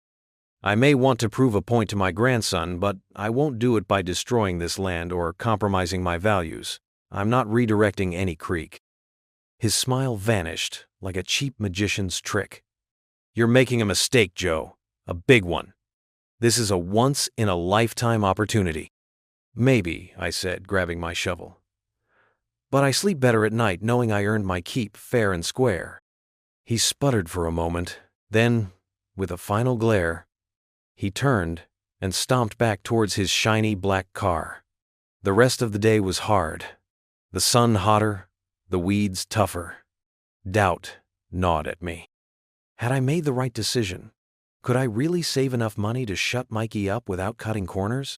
I may want to prove a point to my grandson, but I won't do it by destroying this land or compromising my values. I'm not redirecting any creek. His smile vanished like a cheap magician's trick. You're making a mistake, Joe. A big one. This is a once-in-a-lifetime opportunity. Maybe, I said, grabbing my shovel. But I sleep better at night knowing I earned my keep fair and square. He sputtered for a moment, then, with a final glare, he turned and stomped back towards his shiny black car. The rest of the day was hard. The sun hotter, the weeds tougher. Doubt gnawed at me. Had I made the right decision? Could I really save enough money to shut Mikey up without cutting corners?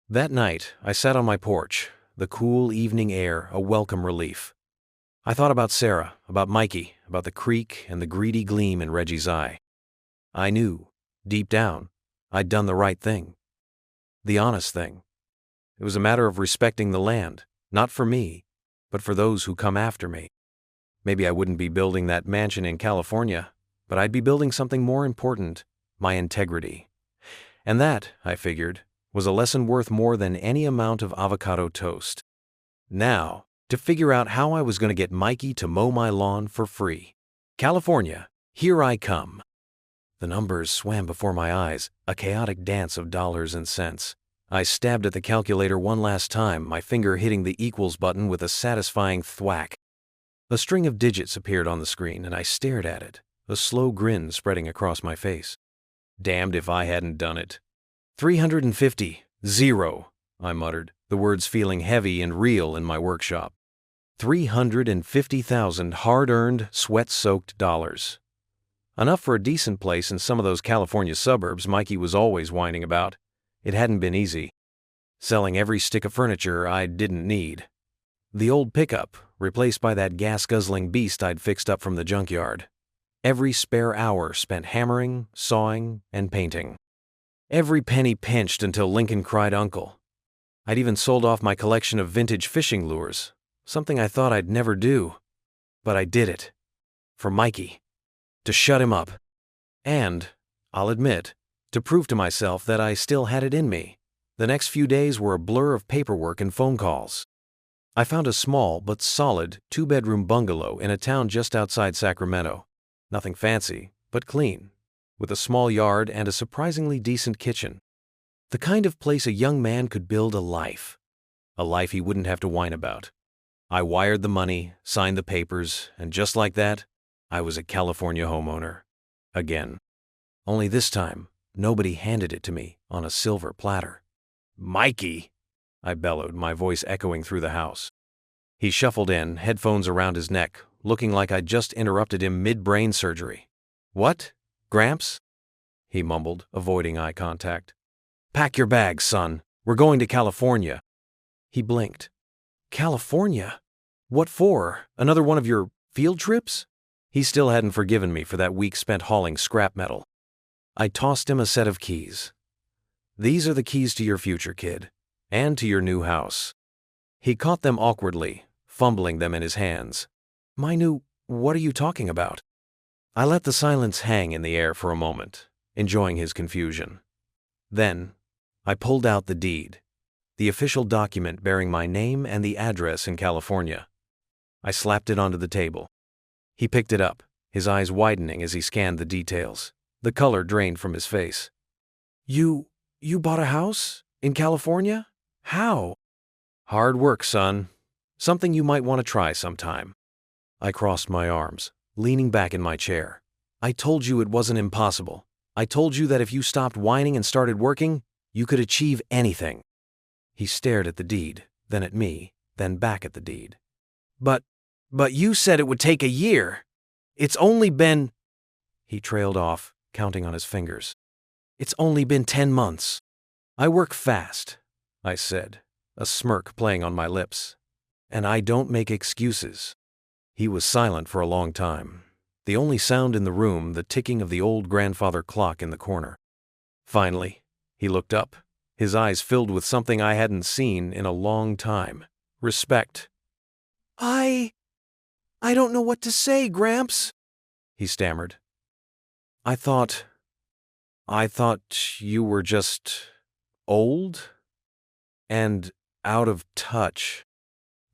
That night, I sat on my porch, the cool evening air a welcome relief. I thought about Sarah, about Mikey, about the creek and the greedy gleam in Reggie's eye. I knew, deep down, I'd done the right thing. The honest thing. It was a matter of respecting the land, not for me, but for those who come after me. Maybe I wouldn't be building that mansion in California, but I'd be building something more important, my integrity. And that, I figured, was a lesson worth more than any amount of avocado toast. Now, to figure out how I was going to get Mikey to mow my lawn for free. California, here I come. The numbers swam before my eyes, a chaotic dance of dollars and cents. I stabbed at the calculator one last time, my finger hitting the equals button with a satisfying thwack. A string of digits appeared on the screen, and I stared at it, a slow grin spreading across my face. Damned if I hadn't done it. 350, zero, I muttered, the words feeling heavy and real in my workshop. 350,000 hard-earned, sweat-soaked dollars. Enough for a decent place in some of those California suburbs Mikey was always whining about. It hadn't been easy. Selling every stick of furniture I didn't need. The old pickup, replaced by that gas-guzzling beast I'd fixed up from the junkyard. Every spare hour spent hammering, sawing, and painting. Every penny pinched until Lincoln cried uncle. I'd even sold off my collection of vintage fishing lures, something I thought I'd never do. But I did it. For Mikey. To shut him up. And, I'll admit, to prove to myself that I still had it in me. The next few days were a blur of paperwork and phone calls. I found a small but solid 2-bedroom bungalow in a town just outside Sacramento. Nothing fancy, but clean, with a small yard and a surprisingly decent kitchen. The kind of place a young man could build a life he wouldn't have to whine about. I wired the money, signed the papers, and just like that, I was a California homeowner. Again. Only this time, nobody handed it to me on a silver platter. Mikey! I bellowed, my voice echoing through the house. He shuffled in, headphones around his neck, looking like I'd just interrupted him mid-brain surgery. What? Gramps? He mumbled, avoiding eye contact. Pack your bags, son. We're going to California. He blinked. California? What for? Another one of your field trips? He still hadn't forgiven me for that week spent hauling scrap metal. I tossed him a set of keys. These are the keys to your future, kid, and to your new house. He caught them awkwardly, fumbling them in his hands. What are you talking about? I let the silence hang in the air for a moment, enjoying his confusion. Then, I pulled out the deed, the official document bearing my name and the address in California. I slapped it onto the table. He picked it up, his eyes widening as he scanned the details. The color drained from his face. You bought a house? In California? How? Hard work, son. Something you might want to try sometime. I crossed my arms, leaning back in my chair. I told you it wasn't impossible. I told you that if you stopped whining and started working, you could achieve anything. He stared at the deed, then at me, then back at the deed. But you said it would take a year. It's only been... He trailed off, counting on his fingers. It's only been 10 months. I work fast, I said, a smirk playing on my lips. And I don't make excuses. He was silent for a long time, the only sound in the room the ticking of the old grandfather clock in the corner. Finally, he looked up, his eyes filled with something I hadn't seen in a long time. Respect. I don't know what to say, Gramps, he stammered. I thought you were just old and out of touch.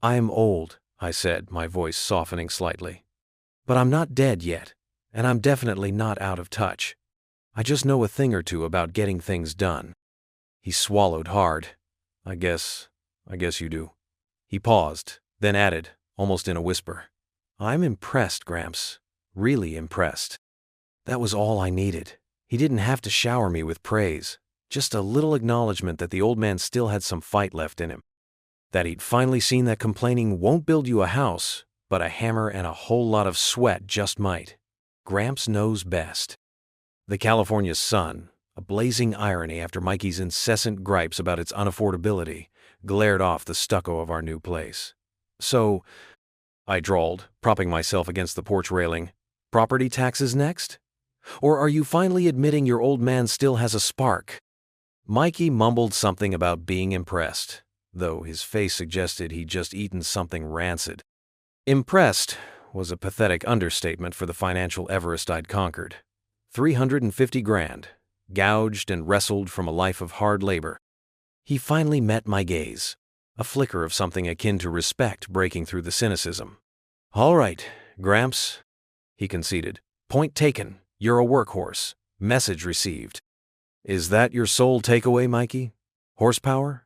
I'm old, I said, my voice softening slightly. But I'm not dead yet, and I'm definitely not out of touch. I just know a thing or two about getting things done. He swallowed hard. I guess you do. He paused, then added, almost in a whisper, I'm impressed, Gramps. Really impressed. That was all I needed. He didn't have to shower me with praise, just a little acknowledgement that the old man still had some fight left in him. That he'd finally seen that complaining won't build you a house, but a hammer and a whole lot of sweat just might. Gramps knows best. The California sun, a blazing irony after Mikey's incessant gripes about its unaffordability, glared off the stucco of our new place. So, I drawled, propping myself against the porch railing, property taxes next? Or are you finally admitting your old man still has a spark? Mikey mumbled something about being impressed, though his face suggested he'd just eaten something rancid. Impressed was a pathetic understatement for the financial Everest I'd conquered. 350 grand, gouged and wrestled from a life of hard labor. He finally met my gaze, a flicker of something akin to respect breaking through the cynicism. All right, Gramps, he conceded. Point taken. You're a workhorse. Message received. Is that your sole takeaway, Mikey? Horsepower?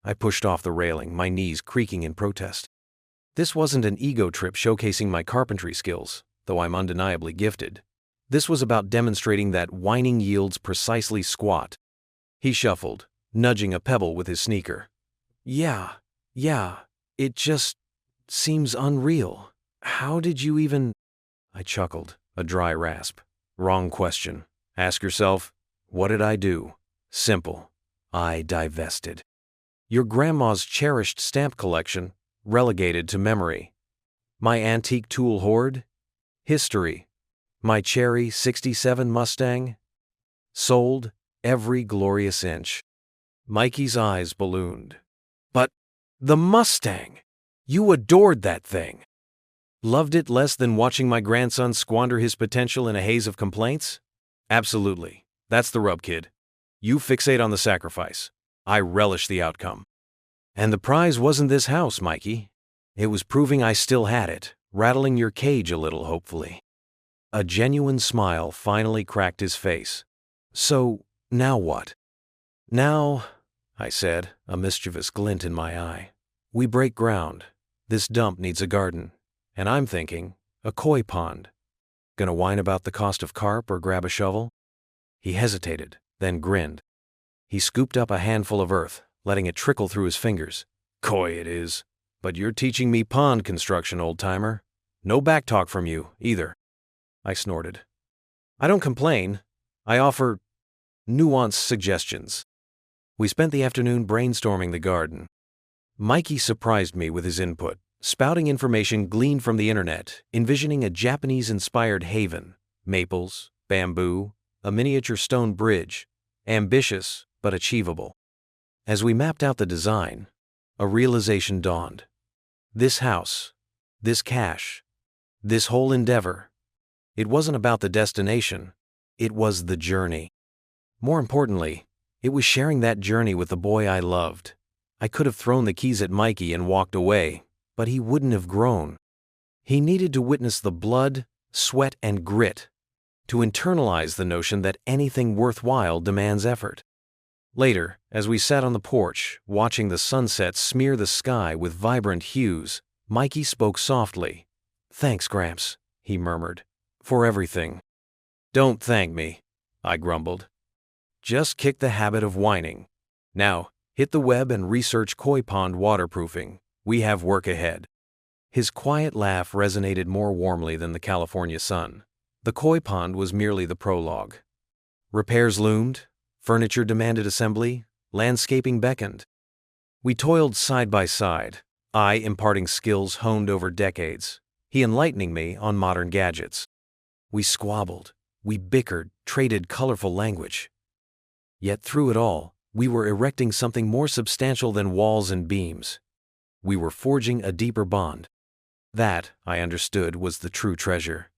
I pushed off the railing, my knees creaking in protest. This wasn't an ego trip showcasing my carpentry skills, though I'm undeniably gifted. This was about demonstrating that whining yields precisely squat. He shuffled, nudging a pebble with his sneaker. Yeah, it just seems unreal. How did you even... I chuckled, a dry rasp. Wrong question. Ask yourself, what did I do? Simple. I divested. Your grandma's cherished stamp collection, relegated to memory. My antique tool hoard? History. My cherry '67 Mustang? Sold, every glorious inch. Mikey's eyes ballooned. But the Mustang! You adored that thing. Loved it less than watching my grandson squander his potential in a haze of complaints? Absolutely. That's the rub, kid. You fixate on the sacrifice. I relish the outcome. And the prize wasn't this house, Mikey. It was proving I still had it, rattling your cage a little, hopefully. A genuine smile finally cracked his face. So, now what? Now, I said, a mischievous glint in my eye, we break ground. This dump needs a garden. And I'm thinking, a koi pond. Gonna whine about the cost of carp or grab a shovel? He hesitated, then grinned. He scooped up a handful of earth, letting it trickle through his fingers. Koi it is. But you're teaching me pond construction, old-timer. No backtalk from you, either. I snorted. I don't complain. I offer nuanced suggestions. We spent the afternoon brainstorming the garden. Mikey surprised me with his input, spouting information gleaned from the internet, envisioning a Japanese-inspired haven, maples, bamboo, a miniature stone bridge, ambitious but achievable. As we mapped out the design, a realization dawned. This house, this cache, this whole endeavor, it wasn't about the destination, it was the journey. More importantly, it was sharing that journey with the boy I loved. I could have thrown the keys at Mikey and walked away, but he wouldn't have grown. He needed to witness the blood, sweat, and grit, to internalize the notion that anything worthwhile demands effort. Later, as we sat on the porch, watching the sunset smear the sky with vibrant hues, Mikey spoke softly. "Thanks, Gramps," he murmured, "for everything." "Don't thank me," I grumbled. "Just kick the habit of whining. Now, hit the web and research koi pond waterproofing. We have work ahead." His quiet laugh resonated more warmly than the California sun. The koi pond was merely the prologue. Repairs loomed, furniture demanded assembly, landscaping beckoned. We toiled side by side, I imparting skills honed over decades, he enlightening me on modern gadgets. We squabbled, we bickered, traded colorful language. Yet through it all, we were erecting something more substantial than walls and beams. We were forging a deeper bond. That, I understood, was the true treasure.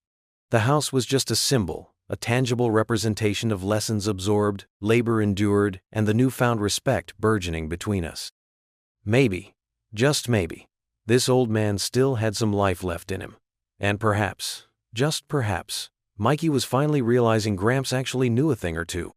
The house was just a symbol, a tangible representation of lessons absorbed, labor endured, and the newfound respect burgeoning between us. Maybe, just maybe, this old man still had some life left in him. And perhaps, just perhaps, Mikey was finally realizing Gramps actually knew a thing or two.